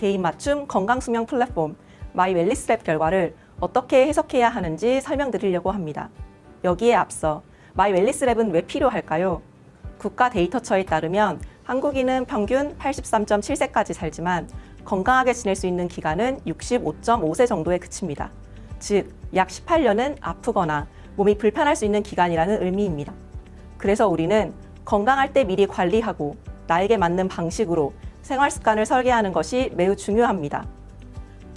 개인 맞춤 건강수명 플랫폼 마이웰리스랩 결과를 어떻게 해석해야 하는지 설명드리려고 합니다. 여기에 앞서 마이웰리스랩은 왜 필요할까요? 국가 데이터처에 따르면 한국인은 평균 83.7세까지 살지만 건강하게 지낼 수 있는 기간은 65.5세 정도에 그칩니다. 즉, 약 18년은 아프거나 몸이 불편할 수 있는 기간이라는 의미입니다. 그래서 우리는 건강할 때 미리 관리하고 나에게 맞는 방식으로 생활 습관을 설계하는 것이 매우 중요합니다.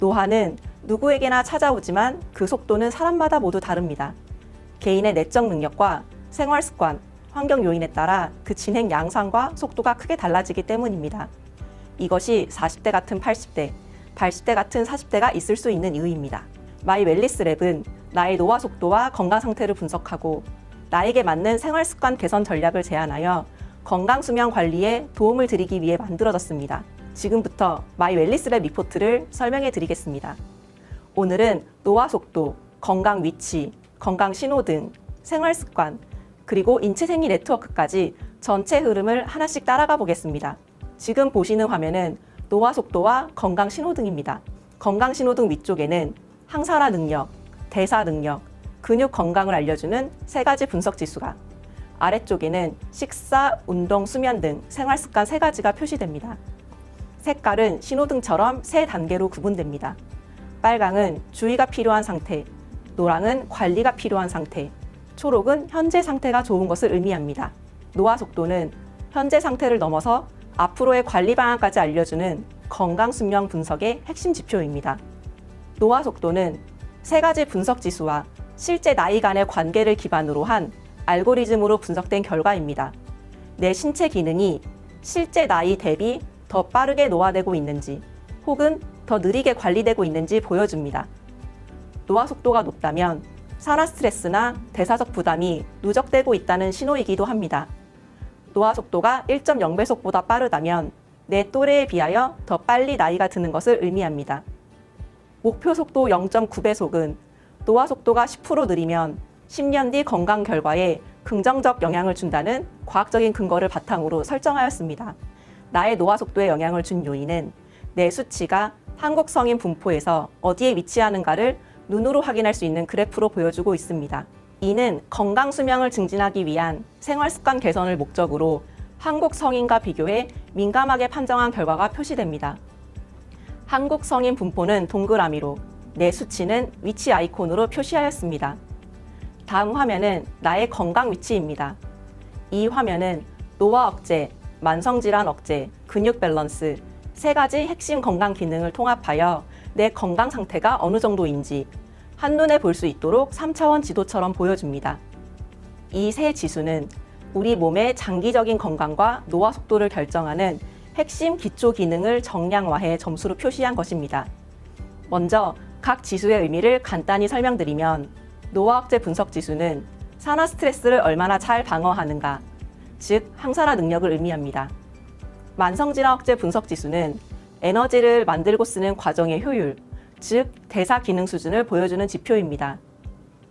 노화는 누구에게나 찾아오지만 그 속도는 사람마다 모두 다릅니다. 개인의 내적 능력과 생활 습관, 환경 요인에 따라 그 진행 양상과 속도가 크게 달라지기 때문입니다. 이것이 40대 같은 80대, 80대 같은 40대가 있을 수 있는 이유입니다. 마이웰리스랩은 나의 노화 속도와 건강 상태를 분석하고 나에게 맞는 생활 습관 개선 전략을 제안하여 건강 수명 관리에 도움을 드리기 위해 만들어졌습니다. 지금부터 마이웰리스랩 리포트를 설명해 드리겠습니다. 오늘은 노화 속도, 건강 위치, 건강 신호등, 생활 습관, 그리고 인체 생리 네트워크까지 전체 흐름을 하나씩 따라가 보겠습니다. 지금 보시는 화면은 노화 속도와 건강 신호등입니다. 건강 신호등 위쪽에는 항산화 능력, 대사 능력, 근육 건강을 알려주는 3가지 분석 지수가, 아래쪽에는 식사, 운동, 수면 등 생활 습관 3가지가 표시됩니다. 색깔은 신호등처럼 3단계로 구분됩니다. 빨강은 주의가 필요한 상태, 노랑은 관리가 필요한 상태, 초록은 현재 상태가 좋은 것을 의미합니다. 노화 속도는 현재 상태를 넘어서 앞으로의 관리 방안까지 알려주는 건강 수명 분석의 핵심 지표입니다. 노화 속도는 3가지 분석 지수와 실제 나이 간의 관계를 기반으로 한 알고리즘으로 분석된 결과입니다. 내 신체 기능이 실제 나이 대비 더 빠르게 노화되고 있는지 혹은 더 느리게 관리되고 있는지 보여줍니다. 노화 속도가 높다면 산화 스트레스나 대사적 부담이 누적되고 있다는 신호이기도 합니다. 노화 속도가 1.0배속보다 빠르다면 내 또래에 비하여 더 빨리 나이가 드는 것을 의미합니다. 목표 속도 0.9배속은 노화 속도가 10% 느리면 10년 뒤 건강 결과에 긍정적 영향을 준다는 과학적인 근거를 바탕으로 설정하였습니다. 나의 노화 속도에 영향을 준 요인은 내 수치가 한국 성인 분포에서 어디에 위치하는가를 눈으로 확인할 수 있는 그래프로 보여주고 있습니다. 이는 건강 수명을 증진하기 위한 생활 습관 개선을 목적으로 한국 성인과 비교해 민감하게 판정한 결과가 표시됩니다. 한국 성인 분포는 동그라미로, 내 수치는 위치 아이콘으로 표시하였습니다. 다음 화면은 나의 건강 위치입니다. 이 화면은 노화 억제, 만성질환 억제, 근육 밸런스 3가지 핵심 건강 기능을 통합하여 내 건강 상태가 어느 정도인지 한눈에 볼 수 있도록 3차원 지도처럼 보여줍니다. 이 3 지수는 우리 몸의 장기적인 건강과 노화 속도를 결정하는 핵심 기초 기능을 정량화해 점수로 표시한 것입니다. 먼저 각 지수의 의미를 간단히 설명드리면 노화 억제 분석 지수는 산화 스트레스를 얼마나 잘 방어하는가, 즉 항산화 능력을 의미합니다. 만성질환 억제 분석 지수는 에너지를 만들고 쓰는 과정의 효율, 즉 대사 기능 수준을 보여주는 지표입니다.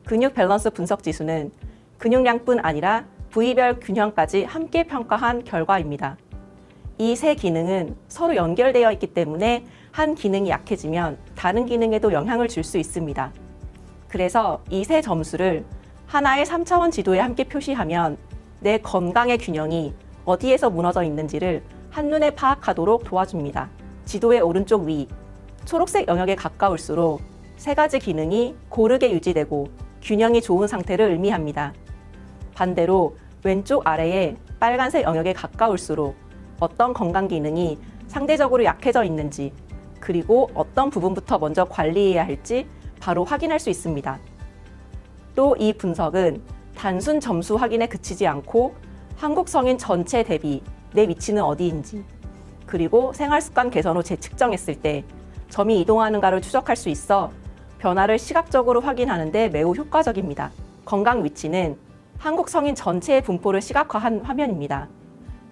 근육 밸런스 분석 지수는 근육량뿐 아니라 부위별 균형까지 함께 평가한 결과입니다. 이 3 기능은 서로 연결되어 있기 때문에 한 기능이 약해지면 다른 기능에도 영향을 줄 수 있습니다. 그래서 이 3 점수를 하나의 3차원 지도에 함께 표시하면 내 건강의 균형이 어디에서 무너져 있는지를 한눈에 파악하도록 도와줍니다. 지도의 오른쪽 위, 초록색 영역에 가까울수록 3가지 기능이 고르게 유지되고 균형이 좋은 상태를 의미합니다. 반대로 왼쪽 아래의 빨간색 영역에 가까울수록 어떤 건강 기능이 상대적으로 약해져 있는지, 그리고 어떤 부분부터 먼저 관리해야 할지 바로 확인할 수 있습니다. 또 이 분석은 단순 점수 확인에 그치지 않고 한국 성인 전체 대비 내 위치는 어디인지, 그리고 생활 습관 개선 후 재측정했을 때 점이 이동하는가를 추적할 수 있어 변화를 시각적으로 확인하는 데 매우 효과적입니다. 건강 위치는 한국 성인 전체의 분포를 시각화한 화면입니다.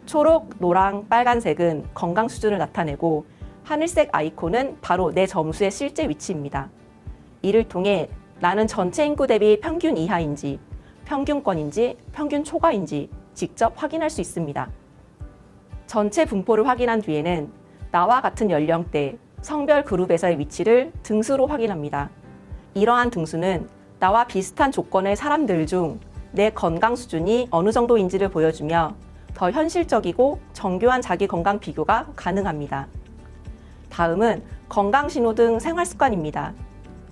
초록, 노랑, 빨간색은 건강 수준을 나타내고 하늘색 아이콘은 바로 내 점수의 실제 위치입니다. 이를 통해 나는 전체 인구 대비 평균 이하인지, 평균권인지, 평균 초과인지 직접 확인할 수 있습니다. 전체 분포를 확인한 뒤에는 나와 같은 연령대, 성별 그룹에서의 위치를 등수로 확인합니다. 이러한 등수는 나와 비슷한 조건의 사람들 중 내 건강 수준이 어느 정도인지를 보여주며 더 현실적이고 정교한 자기 건강 비교가 가능합니다. 다음은 건강 신호등 생활 습관입니다.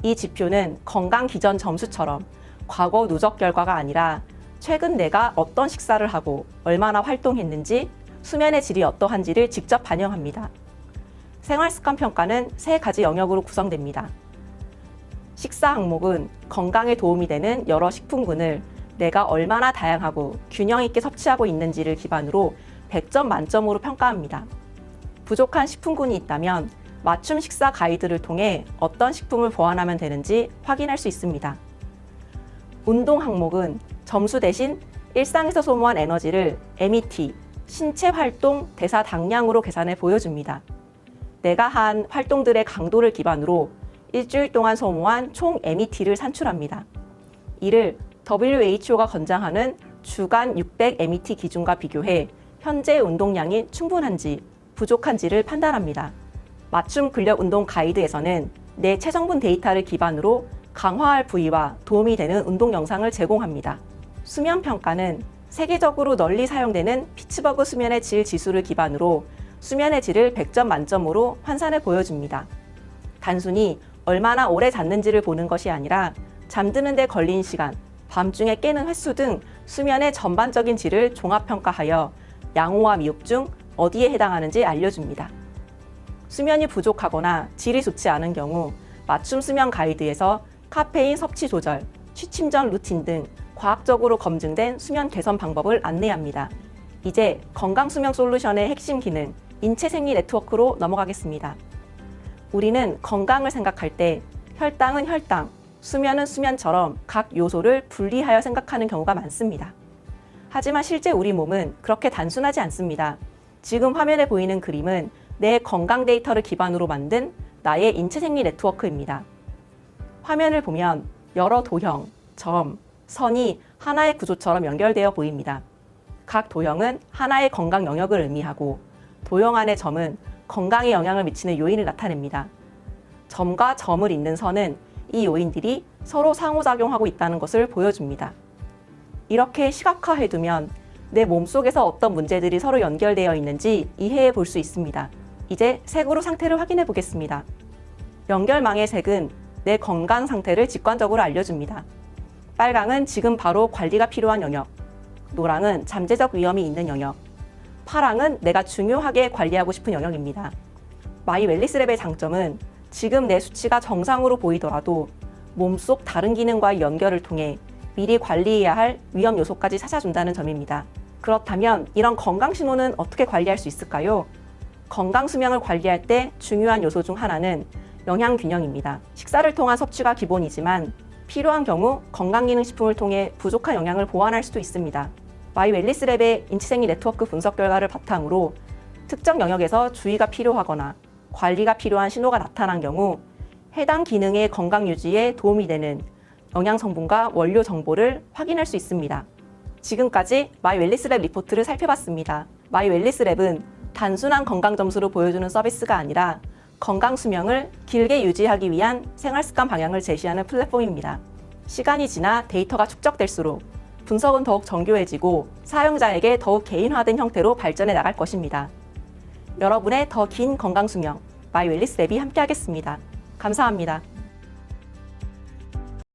이 지표는 건강 기전 점수처럼 과거 누적 결과가 아니라 최근 내가 어떤 식사를 하고 얼마나 활동했는지, 수면의 질이 어떠한지를 직접 반영합니다. 생활 습관 평가는 3가지 영역으로 구성됩니다. 식사 항목은 건강에 도움이 되는 여러 식품군을 내가 얼마나 다양하고 균형 있게 섭취하고 있는지를 기반으로 100점 만점으로 평가합니다. 부족한 식품군이 있다면 맞춤 식사 가이드를 통해 어떤 식품을 보완하면 되는지 확인할 수 있습니다. 운동 항목은 점수 대신 일상에서 소모한 에너지를 MET, 신체 활동 대사 당량으로 계산해 보여줍니다. 내가 한 활동들의 강도를 기반으로 일주일 동안 소모한 총 MET를 산출합니다. 이를 WHO가 권장하는 주간 600 MET 기준과 비교해 현재 운동량이 충분한지 부족한지를 판단합니다. 맞춤 근력 운동 가이드에서는 내 체성분 데이터를 기반으로 강화할 부위와 도움이 되는 운동 영상을 제공합니다. 수면 평가는 세계적으로 널리 사용되는 피츠버그 수면의 질 지수를 기반으로 수면의 질을 100점 만점으로 환산해 보여줍니다. 단순히 얼마나 오래 잤는지를 보는 것이 아니라 잠드는 데 걸린 시간, 밤중에 깨는 횟수 등 수면의 전반적인 질을 종합평가하여 양호와 미흡 중 어디에 해당하는지 알려줍니다. 수면이 부족하거나 질이 좋지 않은 경우 맞춤 수면 가이드에서 카페인 섭취 조절, 취침 전 루틴 등 과학적으로 검증된 수면 개선 방법을 안내합니다. 이제 건강 수면 솔루션의 핵심 기능, 인체 생리 네트워크로 넘어가겠습니다. 우리는 건강을 생각할 때 혈당은 혈당, 수면은 수면처럼 각 요소를 분리하여 생각하는 경우가 많습니다. 하지만 실제 우리 몸은 그렇게 단순하지 않습니다. 지금 화면에 보이는 그림은 내 건강 데이터를 기반으로 만든 나의 인체 생리 네트워크입니다. 화면을 보면 여러 도형, 점, 선이 하나의 구조처럼 연결되어 보입니다. 각 도형은 하나의 건강 영역을 의미하고 도형 안의 점은 건강에 영향을 미치는 요인을 나타냅니다. 점과 점을 잇는 선은 이 요인들이 서로 상호작용하고 있다는 것을 보여줍니다. 이렇게 시각화해두면 내 몸속에서 어떤 문제들이 서로 연결되어 있는지 이해해 볼 수 있습니다. 이제 색으로 상태를 확인해 보겠습니다. 연결망의 색은 내 건강 상태를 직관적으로 알려줍니다. 빨강은 지금 바로 관리가 필요한 영역, 노랑은 잠재적 위험이 있는 영역, 파랑은 내가 중요하게 관리하고 싶은 영역입니다. 마이 웰리스랩의 장점은 지금 내 수치가 정상으로 보이더라도 몸속 다른 기능과의 연결을 통해 미리 관리해야 할 위험 요소까지 찾아준다는 점입니다. 그렇다면 이런 건강 신호는 어떻게 관리할 수 있을까요? 건강 수명을 관리할 때 중요한 요소 중 하나는 영양 균형입니다. 식사를 통한 섭취가 기본이지만 필요한 경우 건강기능식품을 통해 부족한 영양을 보완할 수도 있습니다. 마이 웰리스랩의 인체생리 네트워크 분석 결과를 바탕으로 특정 영역에서 주의가 필요하거나 관리가 필요한 신호가 나타난 경우 해당 기능의 건강 유지에 도움이 되는 영양 성분과 원료 정보를 확인할 수 있습니다. 지금까지 마이 웰리스랩 리포트를 살펴봤습니다. 마이 웰리스랩은 단순한 건강 점수로 보여주는 서비스가 아니라 건강 수명을 길게 유지하기 위한 생활습관 방향을 제시하는 플랫폼입니다. 시간이 지나 데이터가 축적될수록 분석은 더욱 정교해지고 사용자에게 더욱 개인화된 형태로 발전해 나갈 것입니다. 여러분의 더 긴 건강 수명, 마이 웰리스랩이 함께하겠습니다. 감사합니다.